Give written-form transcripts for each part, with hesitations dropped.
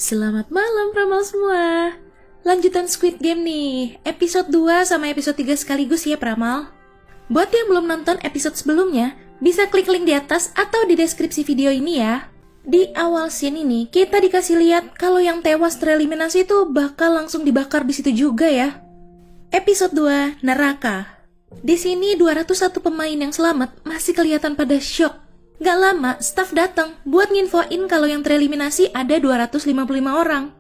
Selamat malam Pramal semua. Lanjutan Squid Game nih, episode 2 sama episode 3 sekaligus ya Pramal. Buat yang belum nonton episode sebelumnya, bisa klik link di atas atau di deskripsi video ini ya. Di awal scene ini, kita dikasih lihat kalau yang tewas tereliminasi itu bakal langsung dibakar di situ juga ya. Episode 2, Neraka. Di sini 201 pemain yang selamat masih kelihatan pada shock. Gak lama, staff datang buat nginfoin kalau yang tereliminasi ada 255 orang.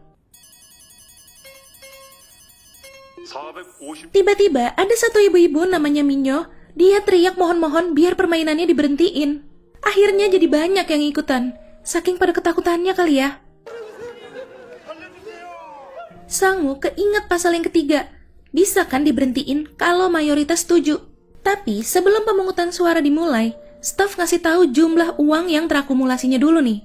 Tiba-tiba ada satu ibu-ibu namanya Minyo. Dia teriak mohon-mohon biar permainannya diberhentiin. Akhirnya jadi banyak yang ikutan. Saking pada ketakutannya kali ya. Sangwoo keinget pasal yang ketiga. Bisa kan diberhentiin kalau mayoritas setuju. Tapi sebelum pemungutan suara dimulai, staf ngasih tahu jumlah uang yang terakumulasinya dulu nih.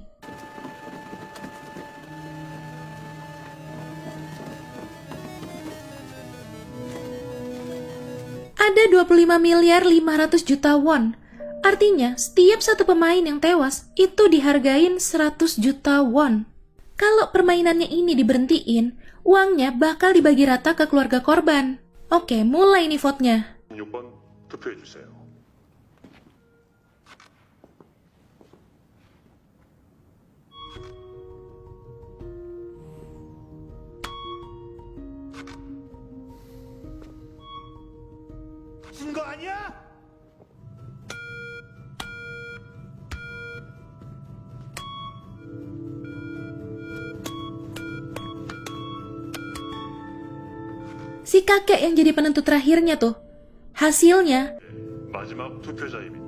Ada 25 miliar 500 juta won. Artinya, setiap satu pemain yang tewas itu dihargain 100 juta won. Kalau permainannya ini diberhentiin, uangnya bakal dibagi rata ke keluarga korban. Oke, mulai nih vote-nya. 6번 투표해주세요. 진거 아니야? Si kakek yang jadi penentu terakhirnya tuh. Hasilnya, 마지막 투표자입니다.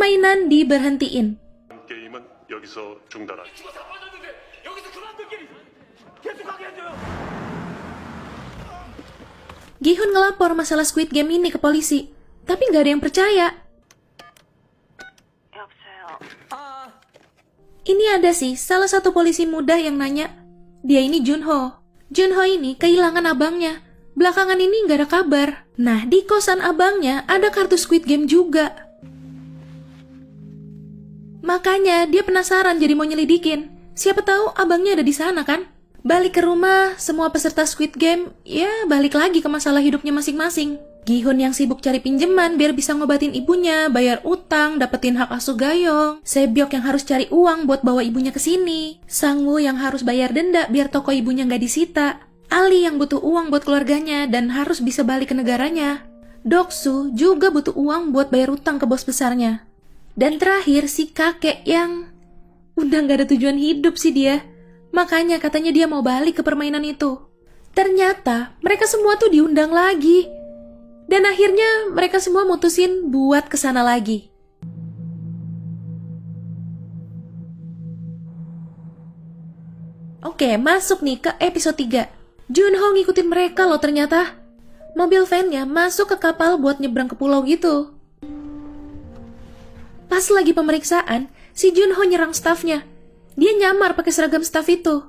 permainan diberhentiin. 게임은 여기서 중단합니다. Gi-hun ngelapor masalah Squid Game ini ke polisi, tapi nggak ada yang percaya. Ini ada sih salah satu polisi muda yang nanya, dia ini Junho. Junho ini kehilangan abangnya. Belakangan ini nggak ada kabar. Nah, di kosan abangnya ada kartu Squid Game juga. Makanya dia penasaran jadi mau nyelidikin. Siapa tahu abangnya ada di sana kan? Balik ke rumah, semua peserta Squid Game ya balik lagi ke masalah hidupnya masing-masing. Gi-hun yang sibuk cari pinjaman biar bisa ngobatin ibunya, bayar utang, dapetin hak asuh Gayong. Sebyok yang harus cari uang buat bawa ibunya ke sini. Sangwoo yang harus bayar denda biar toko ibunya nggak disita. Ali yang butuh uang buat keluarganya dan harus bisa balik ke negaranya. Doksu juga butuh uang buat bayar utang ke bos besarnya. Dan terakhir si kakek yang udah nggak ada tujuan hidup sih dia. Makanya katanya dia mau balik ke permainan itu. Ternyata mereka semua tuh diundang lagi. Dan akhirnya mereka semua mutusin buat kesana lagi. Oke, masuk nih ke episode 3. Junho ngikutin mereka loh ternyata. Mobil van-nya masuk ke kapal buat nyebrang ke pulau gitu. Pas lagi pemeriksaan, si Junho nyerang stafnya. Dia nyamar pakai seragam staf itu.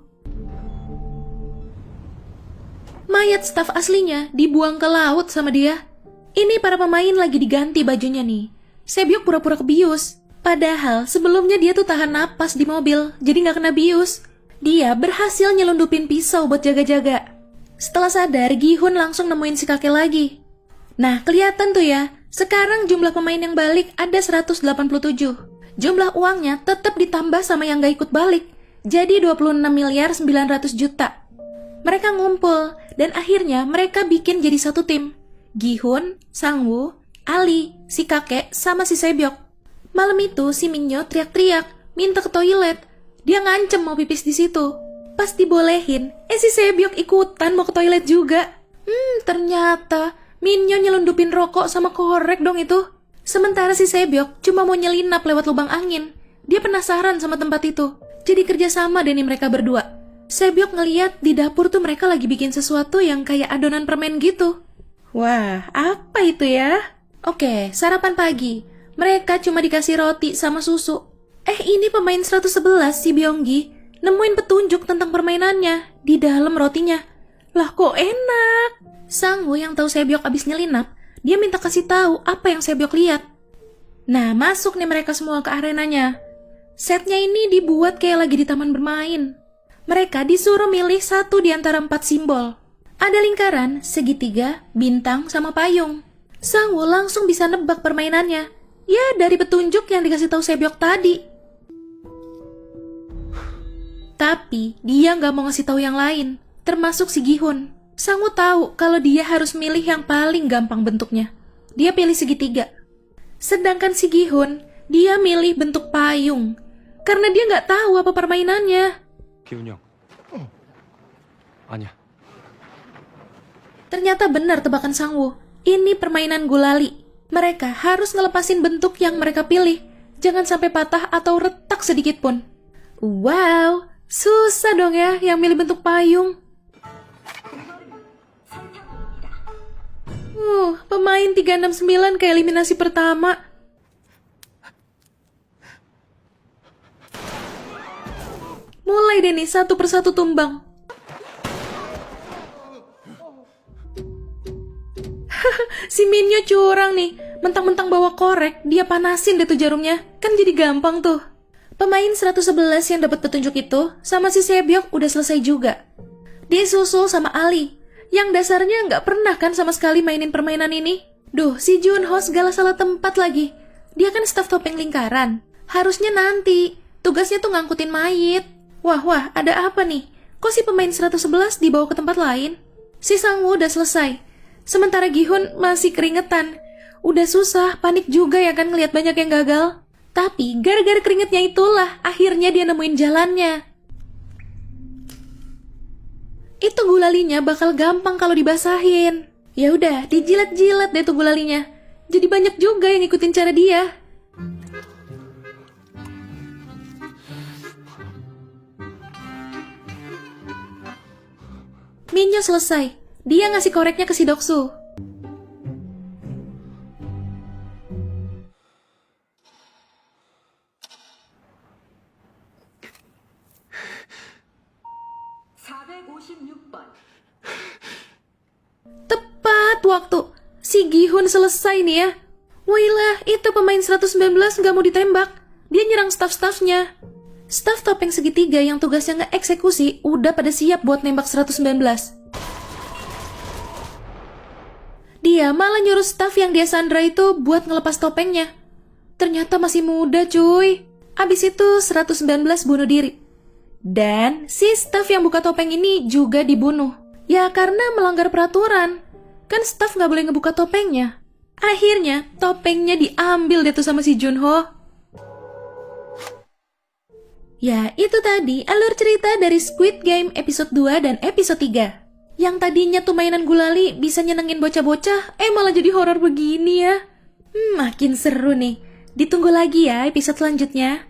Mayat staf aslinya dibuang ke laut sama dia. Ini para pemain lagi diganti bajunya nih. Sebyok pura-pura kebius. Padahal sebelumnya dia tuh tahan napas di mobil, jadi nggak kena bius. Dia berhasil nyelundupin pisau buat jaga-jaga. Setelah sadar, Gi-hun langsung nemuin si kakek lagi. Nah, kelihatan tuh ya. Sekarang jumlah pemain yang balik ada 187. Jumlah uangnya tetap ditambah sama yang gak ikut balik. Jadi 26 miliar 900 juta. Mereka ngumpul, dan akhirnya mereka bikin jadi satu tim. Gi-hun, Sangwoo, Ali, si kakek, sama si Sebyok. Malam itu si Minyo teriak-teriak, minta ke toilet. Dia ngancem mau pipis di situ. Pas dibolehin, si Sebyok ikutan mau ke toilet juga. Ternyata Minyo nyelundupin rokok sama korek dong itu. Sementara si Sebyok cuma mau nyelinap lewat lubang angin. Dia penasaran sama tempat itu. Jadi kerjasama deh nih mereka berdua. Sebyok ngeliat di dapur tuh mereka lagi bikin sesuatu yang kayak adonan permen gitu. Wah, apa itu ya? Oke, sarapan pagi. Mereka cuma dikasih roti sama susu. Ini pemain 111 si Byonggi nemuin petunjuk tentang permainannya di dalam rotinya. Lah kok enak? Sang-woo yang tahu Sebyok abis nyelinap, dia minta kasih tahu apa yang Sebyok lihat. Nah, masuk nih mereka semua ke arenanya. Setnya ini dibuat kayak lagi di taman bermain. Mereka disuruh milih satu di antara 4 simbol. Ada lingkaran, segitiga, bintang, sama payung. Sang-woo langsung bisa nebak permainannya. Ya, dari petunjuk yang dikasih tahu Sebyok tadi. Tapi, dia nggak mau ngasih tahu yang lain, termasuk si Gi-hun. Sang-woo tahu kalau dia harus milih yang paling gampang bentuknya. Dia pilih segitiga. Sedangkan si Gi-hun, dia milih bentuk payung. Karena dia nggak tahu apa permainannya. 기훈형. 아니야. Ternyata benar tebakan Sang-woo. Ini permainan gulali. Mereka harus ngelepasin bentuk yang mereka pilih. Jangan sampai patah atau retak sedikit pun. Wow, susah dong ya yang milih bentuk payung. Pemain 369 ke eliminasi pertama. Mulai deh nih, satu persatu tumbang. Si Minyo curang nih. Mentang-mentang bawa korek, dia panasin deh tuh jarumnya. Kan jadi gampang tuh. Pemain 111 yang dapat petunjuk itu sama si Sebyok udah selesai juga. Disusul sama Ali, yang dasarnya nggak pernah kan sama sekali mainin permainan ini. Duh, si Junho segala salah tempat lagi. Dia kan staf topeng lingkaran. Harusnya nanti. Tugasnya tuh ngangkutin mayit. Wah, ada apa nih? Kok si pemain 111 dibawa ke tempat lain? Si Sang-woo udah selesai. Sementara Gi-hun masih keringetan. Udah susah, panik juga ya kan ngelihat banyak yang gagal. Tapi gara-gara keringetnya itulah akhirnya dia nemuin jalannya. Itu gulalinya bakal gampang kalau dibasahin. Ya udah, dijilat-jilat deh tuh gulalinya. Jadi banyak juga yang ngikutin cara dia. Minyo selesai. Dia ngasih koreknya ke si Doksu. Tepat waktu. Si Gi-hun selesai nih ya. Wailah, itu pemain 119 nggak mau ditembak. Dia nyerang staf-stafnya. Staf topeng segitiga yang tugasnya nge-eksekusi udah pada siap buat nembak 119. Dia malah nyuruh staf yang dia sandra itu buat ngelepas topengnya. Ternyata masih muda cuy. Abis itu 119 bunuh diri. Dan si staf yang buka topeng ini juga dibunuh. Ya karena melanggar peraturan. Kan staf nggak boleh ngebuka topengnya. Akhirnya topengnya diambil deh tuh sama si Junho. Ya, itu tadi alur cerita dari Squid Game episode 2 dan episode 3. Yang tadinya tuh mainan gulali bisa nyenengin bocah-bocah, malah jadi horor begini ya. Makin seru nih. Ditunggu lagi ya episode selanjutnya.